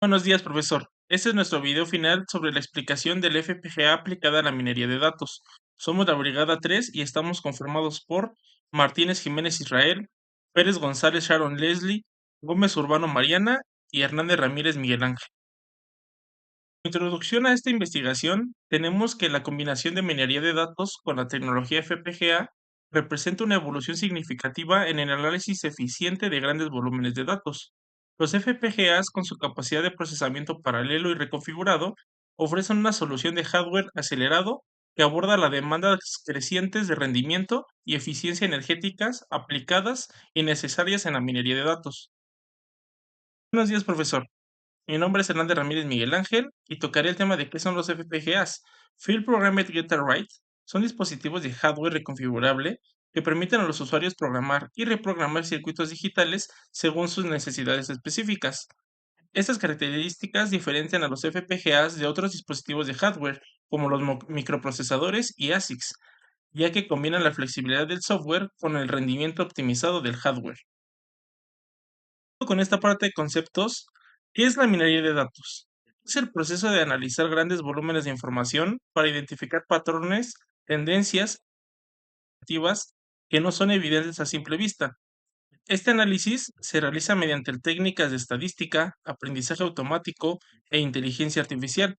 Buenos días, profesor. Este es nuestro video final sobre la explicación del FPGA aplicada a la minería de datos. Somos la Brigada 3 y estamos conformados por Martínez Jiménez Israel, Pérez González Sharon Leslie, Gómez Urbano Mariana y Hernández Ramírez Miguel Ángel. En introducción a esta investigación, tenemos que la combinación de minería de datos con la tecnología FPGA representa una evolución significativa en el análisis eficiente de grandes volúmenes de datos. Los FPGAs, con su capacidad de procesamiento paralelo y reconfigurado, ofrecen una solución de hardware acelerado que aborda las demandas crecientes de rendimiento y eficiencia energéticas aplicadas y necesarias en la minería de datos. Buenos días, profesor. Mi nombre es Hernández Ramírez Miguel Ángel y tocaré el tema de qué son los FPGAs. Field Programmed Get Right son dispositivos de hardware reconfigurable que permiten a los usuarios programar y reprogramar circuitos digitales según sus necesidades específicas. Estas características diferencian a los FPGAs de otros dispositivos de hardware, como los microprocesadores y ASICs, ya que combinan la flexibilidad del software con el rendimiento optimizado del hardware. Con esta parte de conceptos, ¿qué es la minería de datos? Es el proceso de analizar grandes volúmenes de información para identificar patrones, tendencias activas que no son evidentes a simple vista. Este análisis se realiza mediante técnicas de estadística, aprendizaje automático e inteligencia artificial,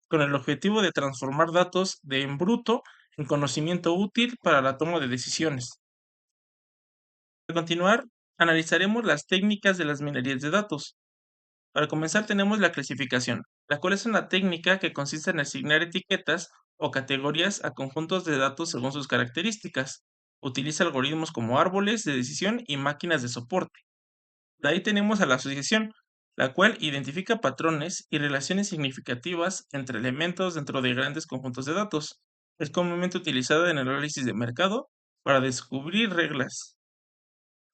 con el objetivo de transformar datos de en bruto en conocimiento útil para la toma de decisiones. Para continuar, analizaremos las técnicas de las minerías de datos. Para comenzar tenemos la clasificación, la cual es una técnica que consiste en asignar etiquetas o categorías a conjuntos de datos según sus características. Utiliza algoritmos como árboles de decisión y máquinas de soporte. De ahí tenemos a la asociación, la cual identifica patrones y relaciones significativas entre elementos dentro de grandes conjuntos de datos. Es comúnmente utilizada en el análisis de mercado para descubrir reglas.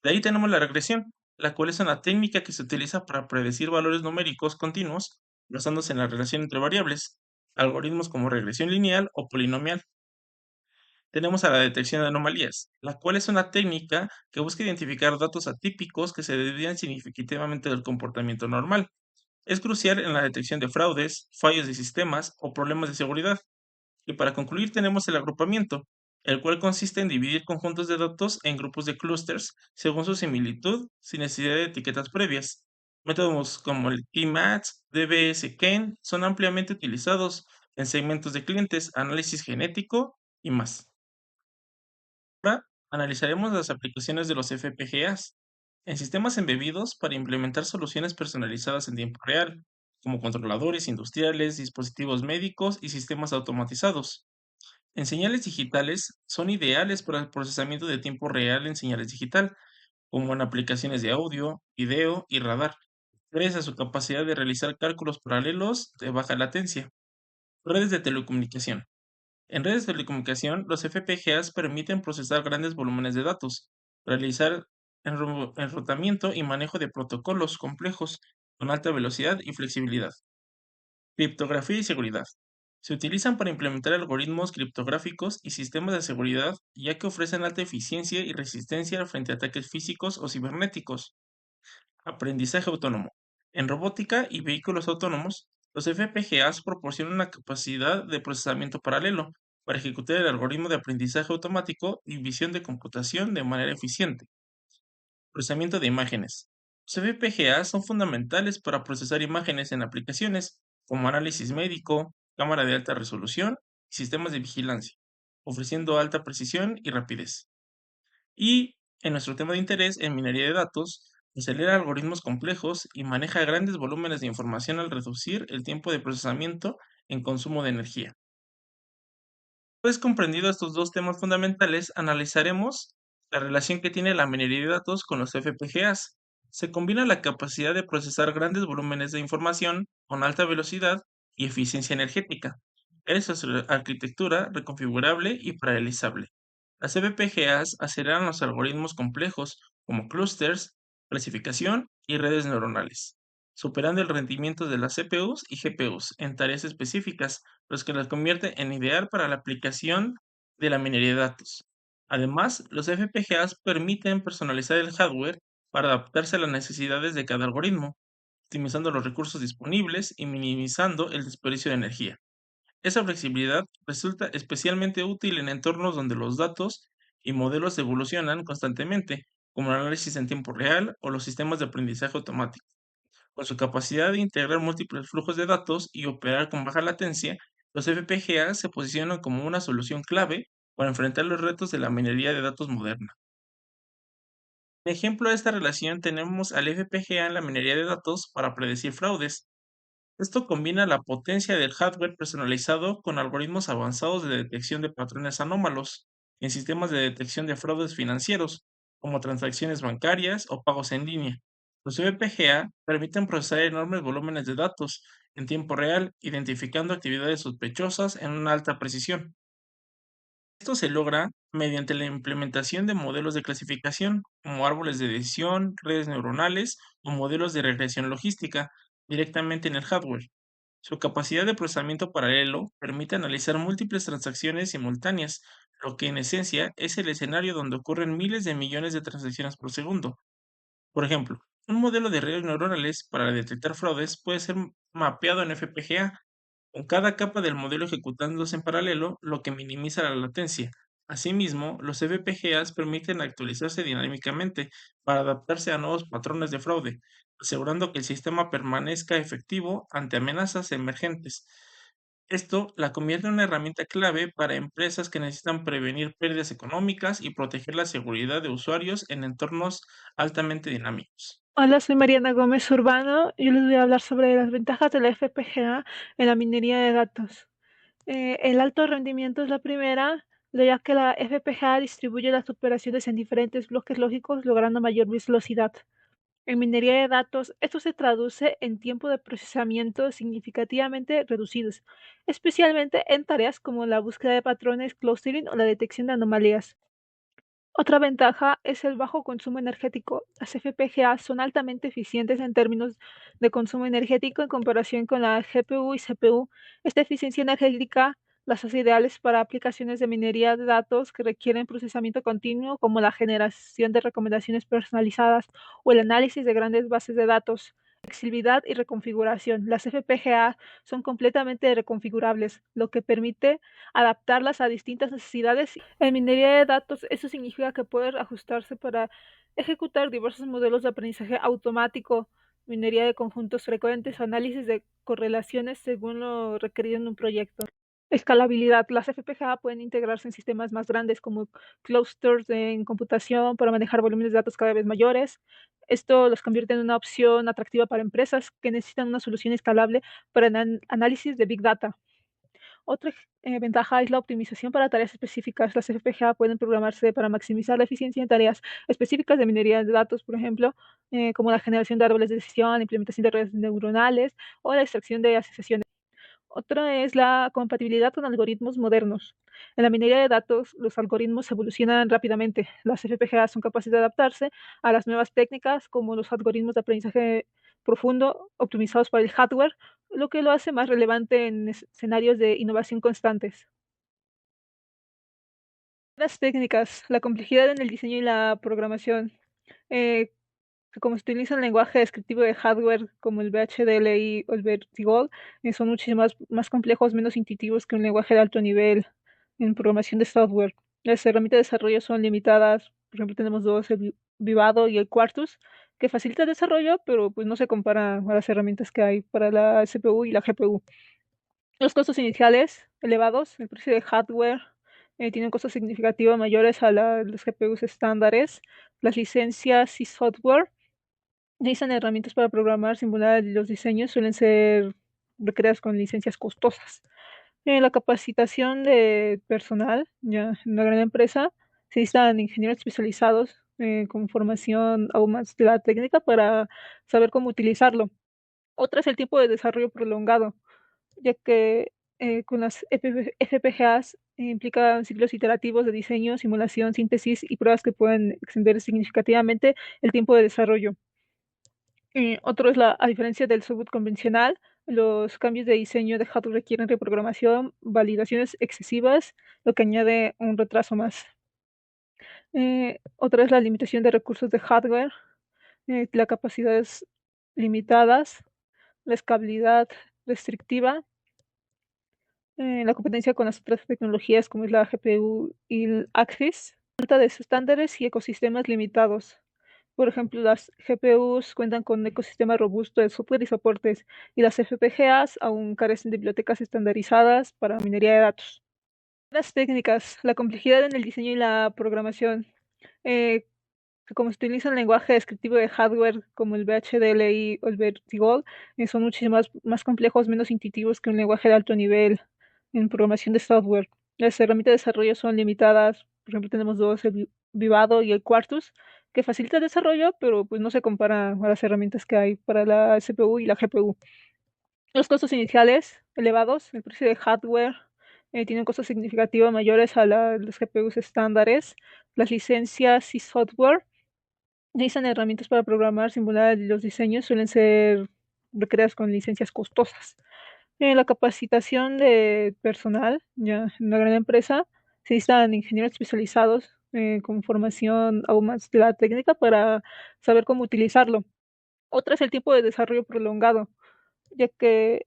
De ahí tenemos la regresión, la cual es una técnica que se utiliza para predecir valores numéricos continuos basándose en la relación entre variables, algoritmos como regresión lineal o polinomial. Tenemos a la detección de anomalías, la cual es una técnica que busca identificar datos atípicos que se desvían significativamente del comportamiento normal. Es crucial en la detección de fraudes, fallos de sistemas o problemas de seguridad. Y para concluir tenemos el agrupamiento, el cual consiste en dividir conjuntos de datos en grupos de clústeres según su similitud, sin necesidad de etiquetas previas. Métodos como el T-Max, DBS-Ken son ampliamente utilizados en segmentos de clientes, análisis genético y más. Ahora analizaremos las aplicaciones de los FPGAs en sistemas embebidos para implementar soluciones personalizadas en tiempo real, como controladores industriales, dispositivos médicos y sistemas automatizados. En señales digitales son ideales para el procesamiento de tiempo real en señales digital, como en aplicaciones de audio, video y radar, gracias a su capacidad de realizar cálculos paralelos de baja latencia. Redes de telecomunicación. En redes de telecomunicación, los FPGAs permiten procesar grandes volúmenes de datos, realizar enrutamiento y manejo de protocolos complejos con alta velocidad y flexibilidad. Criptografía y seguridad. Se utilizan para implementar algoritmos criptográficos y sistemas de seguridad, ya que ofrecen alta eficiencia y resistencia frente a ataques físicos o cibernéticos. Aprendizaje autónomo. En robótica y vehículos autónomos, los FPGAs proporcionan una capacidad de procesamiento paralelo para ejecutar el algoritmo de aprendizaje automático y visión de computación de manera eficiente. Procesamiento de imágenes. Los FPGAs son fundamentales para procesar imágenes en aplicaciones como análisis médico, cámara de alta resolución y sistemas de vigilancia, ofreciendo alta precisión y rapidez. Y en nuestro tema de interés, en minería de datos, acelera algoritmos complejos y maneja grandes volúmenes de información al reducir el tiempo de procesamiento en consumo de energía. Una vez comprendido estos dos temas fundamentales, analizaremos la relación que tiene la minería de datos con los FPGAs. Se combina la capacidad de procesar grandes volúmenes de información con alta velocidad y eficiencia energética. Esa es su arquitectura reconfigurable y paralelizable. Las FPGAs aceleran los algoritmos complejos como clústeres, clasificación y redes neuronales, superando el rendimiento de las CPUs y GPUs en tareas específicas, los que las convierte en ideal para la aplicación de la minería de datos. Además, los FPGAs permiten personalizar el hardware para adaptarse a las necesidades de cada algoritmo. optimizando los recursos disponibles y minimizando el desperdicio de energía. Esa flexibilidad resulta especialmente útil en entornos donde los datos y modelos evolucionan constantemente, como el análisis en tiempo real o los sistemas de aprendizaje automático. Con su capacidad de integrar múltiples flujos de datos y operar con baja latencia, los FPGA se posicionan como una solución clave para enfrentar los retos de la minería de datos moderna. De ejemplo de esta relación tenemos al FPGA en la minería de datos para predecir fraudes. Esto combina la potencia del hardware personalizado con algoritmos avanzados de detección de patrones anómalos en sistemas de detección de fraudes financieros, como transacciones bancarias o pagos en línea. Los VPGA permiten procesar enormes volúmenes de datos en tiempo real, identificando actividades sospechosas en una alta precisión. Esto se logra mediante la implementación de modelos de clasificación, como árboles de decisión, redes neuronales o modelos de regresión logística, directamente en el hardware. Su capacidad de procesamiento paralelo permite analizar múltiples transacciones simultáneas, lo que en esencia es el escenario donde ocurren miles de millones de transacciones por segundo. Por ejemplo, un modelo de redes neuronales para detectar fraudes puede ser mapeado en FPGA, con cada capa del modelo ejecutándose en paralelo, lo que minimiza la latencia. Asimismo, los FPGAs permiten actualizarse dinámicamente para adaptarse a nuevos patrones de fraude, asegurando que el sistema permanezca efectivo ante amenazas emergentes. Esto la convierte en una herramienta clave para empresas que necesitan prevenir pérdidas económicas y proteger la seguridad de usuarios en entornos altamente dinámicos. Hola, soy Mariana Gómez Urbano. Yo les voy a hablar sobre las ventajas de la FPGA en la minería de datos. El alto rendimiento es la primera, ya que la FPGA distribuye las operaciones en diferentes bloques lógicos, logrando mayor velocidad. En minería de datos, esto se traduce en tiempo de procesamiento significativamente reducidos, especialmente en tareas como la búsqueda de patrones, clustering o la detección de anomalías. Otra ventaja es el bajo consumo energético. Las FPGA son altamente eficientes en términos de consumo energético en comparación con la GPU y CPU. Esta eficiencia energética las hace ideales para aplicaciones de minería de datos que requieren procesamiento continuo, como la generación de recomendaciones personalizadas o el análisis de grandes bases de datos. Flexibilidad y reconfiguración. Las FPGA son completamente reconfigurables, lo que permite adaptarlas a distintas necesidades. En minería de datos, eso significa que puede ajustarse para ejecutar diversos modelos de aprendizaje automático, minería de conjuntos frecuentes, análisis de correlaciones según lo requerido en un proyecto. Escalabilidad. Las FPGA pueden integrarse en sistemas más grandes como clusters en computación para manejar volúmenes de datos cada vez mayores. Esto los convierte en una opción atractiva para empresas que necesitan una solución escalable para análisis de Big Data. Otra ventaja es la optimización para tareas específicas. Las FPGA pueden programarse para maximizar la eficiencia en tareas específicas de minería de datos, por ejemplo, como la generación de árboles de decisión, la implementación de redes neuronales o la extracción de asociaciones. Otra es la compatibilidad con algoritmos modernos. En la minería de datos, los algoritmos evolucionan rápidamente. Las FPGA son capaces de adaptarse a las nuevas técnicas, como los algoritmos de aprendizaje profundo optimizados para el hardware, lo que lo hace más relevante en escenarios de innovación constantes. Las técnicas, la complejidad en el diseño y la programación. Eh, Como se utiliza un lenguaje descriptivo de hardware como el VHDLI o el Vertigol, son muchísimo más complejos, menos intuitivos que un lenguaje de alto nivel en programación de software. Las herramientas de desarrollo son limitadas. Por ejemplo, tenemos dos, el Vivado y el Quartus, que facilita el desarrollo, pero pues no se compara a las herramientas que hay para la CPU y la GPU. Los costos iniciales elevados, el precio de hardware tiene costos significativos mayores a los GPUs estándares. Las licencias y software utilizan herramientas para programar, simular los diseños, suelen ser requeridas con licencias costosas. La capacitación de personal, ya en una gran empresa, se necesitan ingenieros especializados con formación aún más de la técnica para saber cómo utilizarlo. Otra es el tiempo de desarrollo prolongado, ya que con las FPGAs implican ciclos iterativos de diseño, simulación, síntesis y pruebas que pueden extender significativamente el tiempo de desarrollo. Otro es a diferencia del software convencional, los cambios de diseño de hardware requieren reprogramación, validaciones excesivas, lo que añade un retraso más. Otra es la limitación de recursos de hardware. La capacidad es limitadas, la escalabilidad restrictiva, la competencia con las otras tecnologías como es la GPU y el Axis, falta de estándares y ecosistemas limitados. Por ejemplo, las GPUs cuentan con un ecosistema robusto de software y soportes, y las FPGAs aún carecen de bibliotecas estandarizadas para minería de datos. Las técnicas, la complejidad en el diseño y la programación. Eh, Como se utiliza el lenguaje descriptivo de hardware como el VHDLI o el Vertigol, son muchísimo más complejos, menos intuitivos que un lenguaje de alto nivel en programación de software. Las herramientas de desarrollo son limitadas. Por ejemplo, tenemos dos, el Vivado y el Quartus, que facilita el desarrollo, pero pues no se compara a las herramientas que hay para la CPU y la GPU. Los costos iniciales elevados, el precio de hardware tiene un costo significativo mayores a los GPUs estándares. Las licencias y software necesitan herramientas para programar, simular y los diseños suelen ser requeridas con licencias costosas. La capacitación de personal, ya en una gran empresa, se necesitan ingenieros especializados con formación aún más de la técnica para saber cómo utilizarlo. Otra es el tiempo de desarrollo prolongado, ya que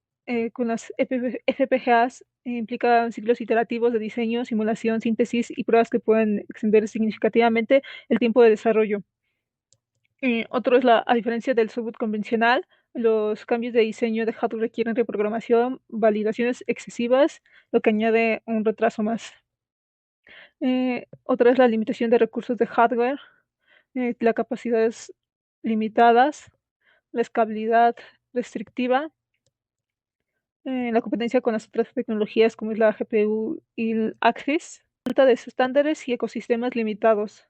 con las FPGAs implican ciclos iterativos de diseño, simulación, síntesis y pruebas que pueden extender significativamente el tiempo de desarrollo. Otro es a diferencia del software convencional, los cambios de diseño de hardware requieren reprogramación, validaciones excesivas, lo que añade un retraso más. Otra es la limitación de recursos de hardware, las capacidades limitadas, la escalabilidad restrictiva, la competencia con las otras tecnologías como es la GPU y el Axis, falta de estándares y ecosistemas limitados.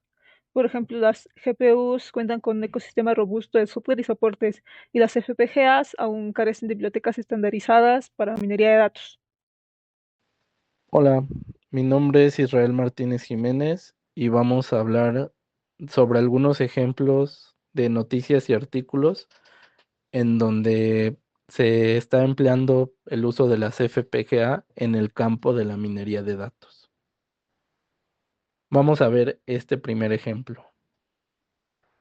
Por ejemplo, las GPUs cuentan con un ecosistema robusto de software y soportes, y las FPGAs aún carecen de bibliotecas estandarizadas para minería de datos. Hola, mi nombre es Israel Martínez Jiménez y vamos a hablar sobre algunos ejemplos de noticias y artículos en donde se está empleando el uso de las FPGA en el campo de la minería de datos. Vamos a ver este primer ejemplo.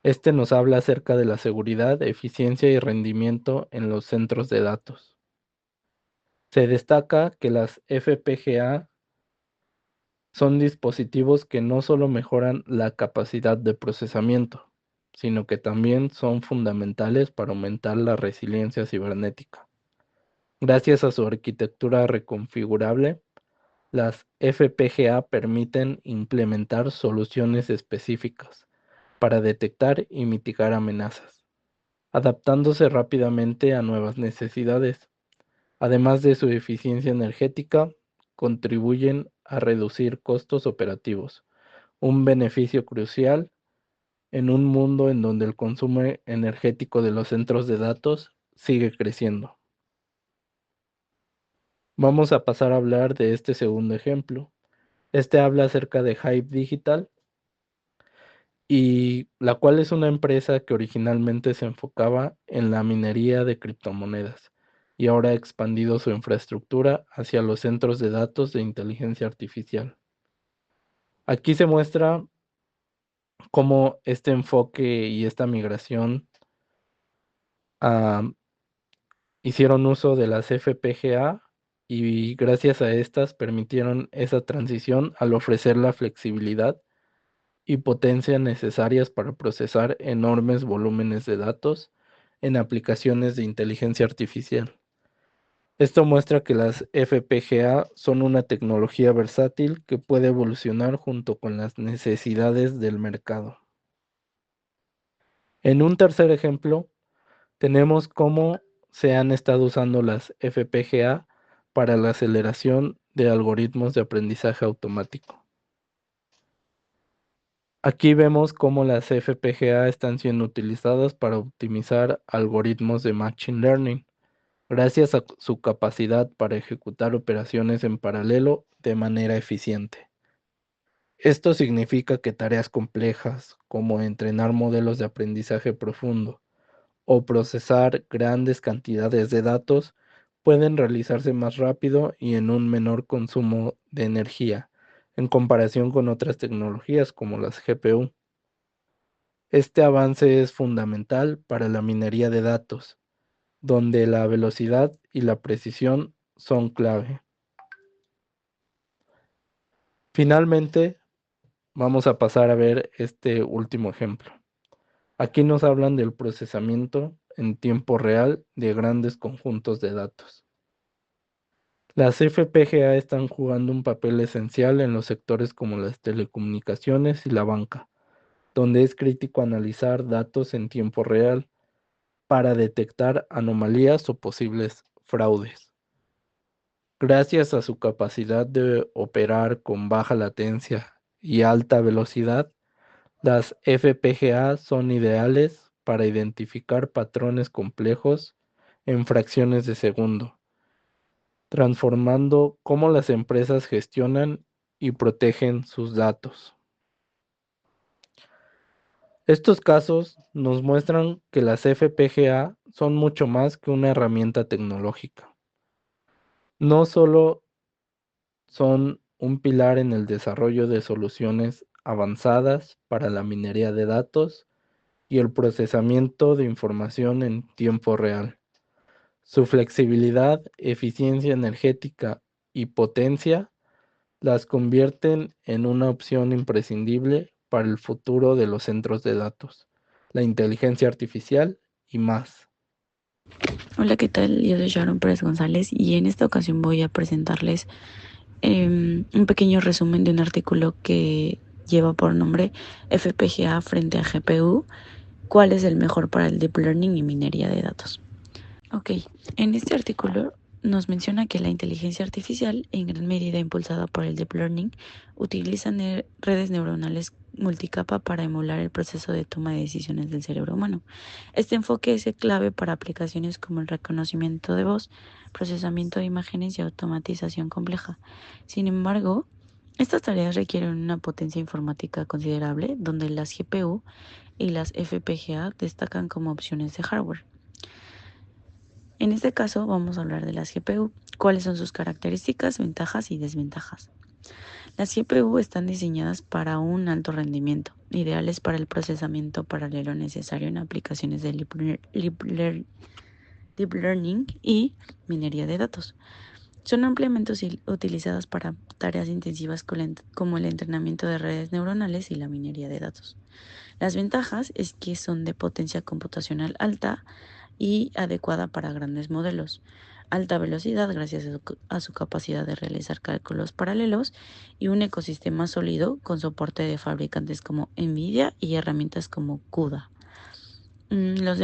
Este nos habla acerca de la seguridad, eficiencia y rendimiento en los centros de datos. Se destaca que las FPGA son dispositivos que no solo mejoran la capacidad de procesamiento, sino que también son fundamentales para aumentar la resiliencia cibernética. Gracias a su arquitectura reconfigurable, las FPGA permiten implementar soluciones específicas para detectar y mitigar amenazas, adaptándose rápidamente a nuevas necesidades. Además de su eficiencia energética, contribuyen a reducir costos operativos, un beneficio crucial en un mundo en donde el consumo energético de los centros de datos sigue creciendo. Vamos a pasar a hablar de este segundo ejemplo. Este habla acerca de Hype Digital, y la cual es una empresa que originalmente se enfocaba en la minería de criptomonedas y ahora ha expandido su infraestructura hacia los centros de datos de inteligencia artificial. Aquí se muestra cómo este enfoque y esta migración ah, hicieron uso de las FPGA, y gracias a estas permitieron esa transición al ofrecer la flexibilidad y potencia necesarias para procesar enormes volúmenes de datos en aplicaciones de inteligencia artificial. Esto muestra que las FPGA son una tecnología versátil que puede evolucionar junto con las necesidades del mercado. En un tercer ejemplo, tenemos cómo se han estado usando las FPGA para la aceleración de algoritmos de aprendizaje automático. Aquí vemos cómo las FPGA están siendo utilizadas para optimizar algoritmos de Machine Learning, gracias a su capacidad para ejecutar operaciones en paralelo de manera eficiente. Esto significa que tareas complejas, como entrenar modelos de aprendizaje profundo o procesar grandes cantidades de datos, pueden realizarse más rápido y en un menor consumo de energía, en comparación con otras tecnologías como las GPU. Este avance es fundamental para la minería de datos, donde la velocidad y la precisión son clave. Finalmente, vamos a pasar a ver este último ejemplo. Aquí nos hablan del procesamiento en tiempo real de grandes conjuntos de datos. Las FPGA están jugando un papel esencial en los sectores como las telecomunicaciones y la banca, donde es crítico analizar datos en tiempo real para detectar anomalías o posibles fraudes. Gracias a su capacidad de operar con baja latencia y alta velocidad, las FPGA son ideales para identificar patrones complejos en fracciones de segundo, transformando cómo las empresas gestionan y protegen sus datos. Estos casos nos muestran que las FPGA son mucho más que una herramienta tecnológica. No solo son un pilar en el desarrollo de soluciones avanzadas para la minería de datos y el procesamiento de información en tiempo real. Su flexibilidad, eficiencia energética y potencia las convierten en una opción imprescindible para el futuro de los centros de datos, la inteligencia artificial y más. Hola, ¿qué tal? Yo soy Sharon Pérez González y en esta ocasión voy a presentarles un pequeño resumen de un artículo que lleva por nombre FPGA frente a GPU, ¿cuál es el mejor para el Deep Learning y minería de datos? Ok, en este artículo nos menciona que la inteligencia artificial, en gran medida impulsada por el Deep Learning, utiliza redes neuronales multicapa para emular el proceso de toma de decisiones del cerebro humano. Este enfoque es clave para aplicaciones como el reconocimiento de voz, procesamiento de imágenes y automatización compleja. Sin embargo, estas tareas requieren una potencia informática considerable, donde las GPU y las FPGA destacan como opciones de hardware. En este caso vamos a hablar de las GPU, cuáles son sus características, ventajas y desventajas. Las GPU están diseñadas para un alto rendimiento, ideales para el procesamiento paralelo necesario en aplicaciones de Deep Learning y minería de datos. Son ampliamente utilizadas para tareas intensivas como el entrenamiento de redes neuronales y la minería de datos. Las ventajas es que son de potencia computacional alta y adecuada para grandes modelos, alta velocidad gracias a su capacidad de realizar cálculos paralelos y un ecosistema sólido con soporte de fabricantes como Nvidia y herramientas como CUDA. Los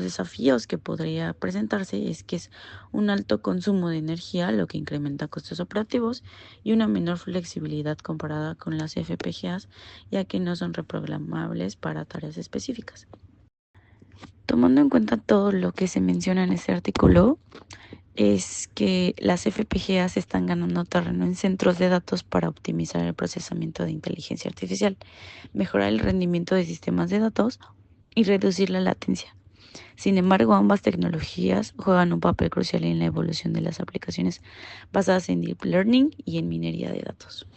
desafíos que podría presentarse es que es un alto consumo de energía, lo que incrementa costos operativos, y una menor flexibilidad comparada con las FPGAs, ya que no son reprogramables para tareas específicas. Tomando en cuenta todo lo que se menciona en este artículo, es que las FPGAs están ganando terreno en centros de datos para optimizar el procesamiento de inteligencia artificial, mejorar el rendimiento de sistemas de datos y reducir la latencia. Sin embargo, ambas tecnologías juegan un papel crucial en la evolución de las aplicaciones basadas en Deep Learning y en minería de datos.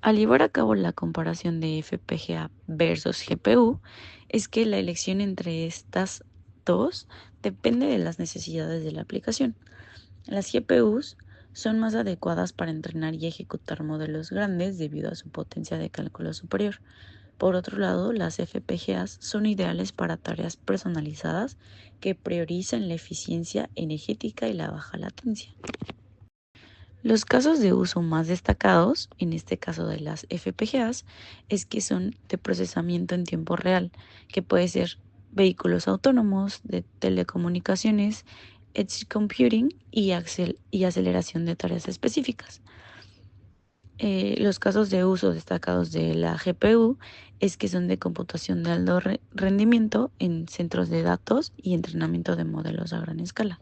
Al llevar a cabo la comparación de FPGA versus GPU, es que la elección entre estas dos depende de las necesidades de la aplicación. Las GPUs son más adecuadas para entrenar y ejecutar modelos grandes debido a su potencia de cálculo superior. Por otro lado, las FPGAs son ideales para tareas personalizadas que priorizan la eficiencia energética y la baja latencia. Los casos de uso más destacados, en este caso de las FPGAs, es que son de procesamiento en tiempo real, que puede ser vehículos autónomos, de telecomunicaciones, edge computing y aceleración de tareas específicas. Los casos de uso destacados de la GPU es que son de computación de alto rendimiento en centros de datos y entrenamiento de modelos a gran escala.